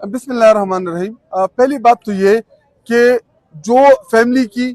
बिस्मिल्लाहिर्रहमानिर्रहीम। पहली बात तो ये कि जो फैमिली की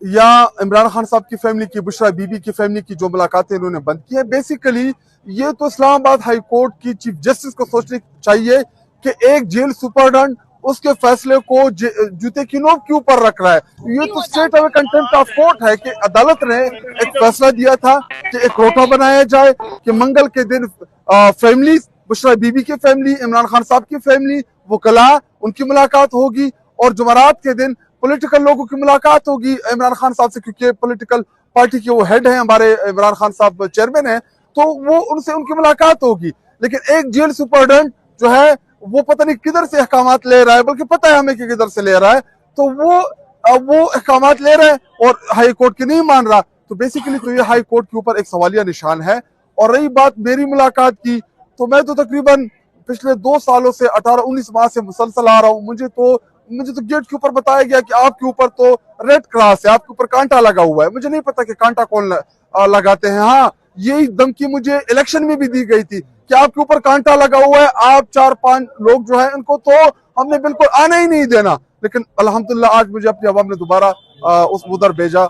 या इमरान खान साहब की फैमिली की, बुशरा बीबी की फैमिली की जो मुलाकातें इन्होंने बंद की है, बेसिकली ये तो इस्लामाबाद हाई कोर्ट की चीफ जस्टिस को सोचने चाहिए कि एक जेल सुपरडेंट उसके फैसले को जूते की नोक के ऊपर रख रहा है। ये तो straight away contempt of court है कि अदालत ने एक फैसला दिया था कि एक रोटा बनाया जाए कि मंगल के दिन फैमिली, बुशरा बीबी की फैमिली, इमरान खान साहब की फैमिली, वकला, उनकी मुलाकात होगी और जुमेरात के दिन पॉलिटिकल लोगों की मुलाकात होगी इमरान खान साहब से, क्योंकि पॉलिटिकल पार्टी के वो हेड हैं, हमारे इमरान खान साहब चेयरमैन हैं, तो वो उनसे उनकी मुलाकात होगी। लेकिन एक जेल सुपरडेंट जो है वो पता नहीं किधर से अहकामात ले रहा है, बल्कि पता है हमें कि किधर से ले रहा है, तो वो अहकामात ले रहा है और हाई कोर्ट की नहीं मान रहा। तो बेसिकली तो ये हाई कोर्ट के ऊपर एक सवालिया निशान है। और रही बात मेरी मुलाकात की, तो मैं तो तकरीबन पिछले 2 सालों से 18-19 माह से मुसलसल आ रहा हूँ। मुझे तो गेट के ऊपर बताया गया कि आपके ऊपर तो रेड क्रॉस है, आपके ऊपर कांटा लगा हुआ है। मुझे नहीं पता कि कांटा कौन लगाते हैं। हाँ, यही धमकी मुझे इलेक्शन में भी दी गई थी कि आपके ऊपर कांटा लगा हुआ है, आप 4-5 लोग जो है इनको तो हमने बिल्कुल आने ही नहीं देना। लेकिन अल्हम्दुलिल्लाह आज मुझे अपनी अवाम ने दोबारा उस उधर भेजा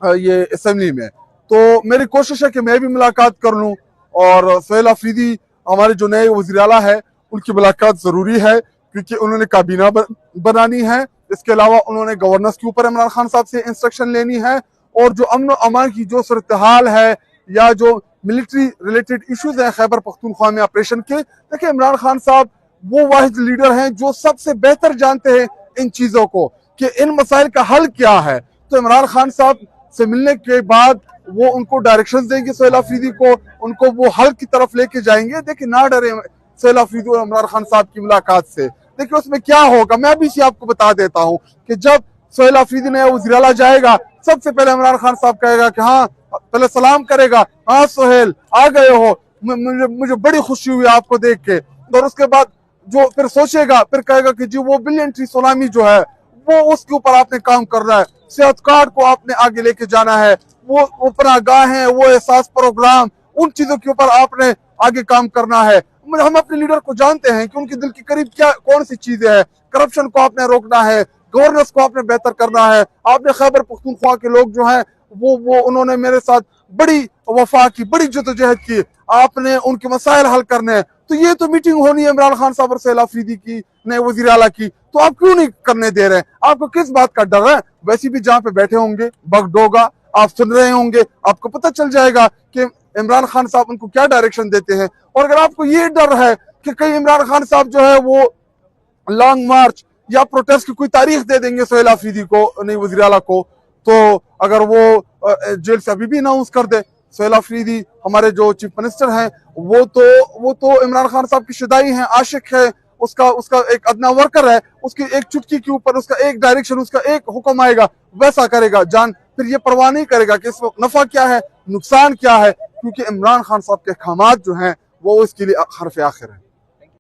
ये असेंबली में। तो मेरी कोशिश है कि मैं भी मुलाकात कर लूं और सोहेल अफरीदी हमारे जो नए वज़ीर आला है उनकी मुलाकात जरूरी है, क्योंकि उन्होंने काबीना बनानी है। इसके अलावा उन्होंने गवर्नेंस के ऊपर इमरान खान साहब से इंस्ट्रक्शन लेनी है और जो अमन अमान की जो सूरत हाल है या जो मिलिट्री रिलेटेड इश्यूज हैं खैबर पख्तूनख्वा में ऑपरेशन के, देखिए इमरान खान साहब वो वाहिद लीडर हैं जो सबसे बेहतर जानते हैं इन चीजों को कि इन मसाइल का हल क्या है। तो इमरान खान साहब से मिलने के बाद वो उनको डायरेक्शंस देंगे सोहेल अफरीदी को, उनको वो हल की तरफ लेके जाएंगे। देखिए ना डरे सोहेल अफरीदी और इमरान खान साहब की मुलाकात से, देखिए उसमें क्या होगा। मैं अभी से आपको बता देता हूँ कि जब सोहेल अफरीदी नया वज़ीर आला जाएगा, सबसे पहले इमरान खान साहब कहेगा कि हाँ, पहले सलाम करेगा, हाँ सोहेल आ गए हो, मुझे बड़ी खुशी हुई आपको देख के। और उसके बाद जो फिर सोचेगा, फिर कहेगा कि जी वो बिलियन ट्री सुनामी जो है वो उसके ऊपर आपने काम करना है, सेहत कार्ड को आपने आगे लेके जाना है, वो पनाहगाह है, वो एहसास प्रोग्राम, उन चीजों के ऊपर आपने आगे काम करना है। हम अपने लीडर को जानते हैं कि उनके दिल के करीब क्या कौन सी चीजें हैं। करप्शन को आपने रोकना है, गवर्नेंस को आपने बेहतर करना है। आपने खैबर पख्तूनख्वा के लोग जो हैं वो उन्होंने मेरे साथ बड़ी वफा की, बड़ी जदोजहद की, आपने उनके मसाइल हल करने हैं। तो ये तो मीटिंग होनी है इमरान खान साहब और सोहेल अफरीदी की, नए वज़ीर आला की, तो आप क्यों नहीं करने दे रहे हैं? आपको किस बात का डर है? वैसे भी जहां पे बैठे होंगे बगडोगा आप सुन रहे होंगे, आपको पता चल जाएगा कि इमरान खान साहब उनको क्या डायरेक्शन देते हैं। और अगर आपको ये डर है कि कहीं इमरान खान साहब जो है वो लॉन्ग मार्च या प्रोटेस्ट की कोई तारीख दे देंगे सोहेल अफरीदी को, नई वज़ीर आला को, तो अगर वो जेल से अभी भी अनाउंस कर दे, सोहेल अफरीदी हमारे जो चीफ मिनिस्टर हैं वो तो इमरान खान साहब की शुदाई हैं, आशिक है, उसका एक अदना वर्कर है, उसकी एक चुटकी के ऊपर उसका एक डायरेक्शन, उसका एक हुक्म आएगा वैसा करेगा। जान फिर ये परवाह नहीं करेगा कि इसमें नफा क्या है, नुकसान क्या है, क्योंकि इमरान खान साहब के अहकामात जो हैं वो इसके लिए हरफ आखिर है।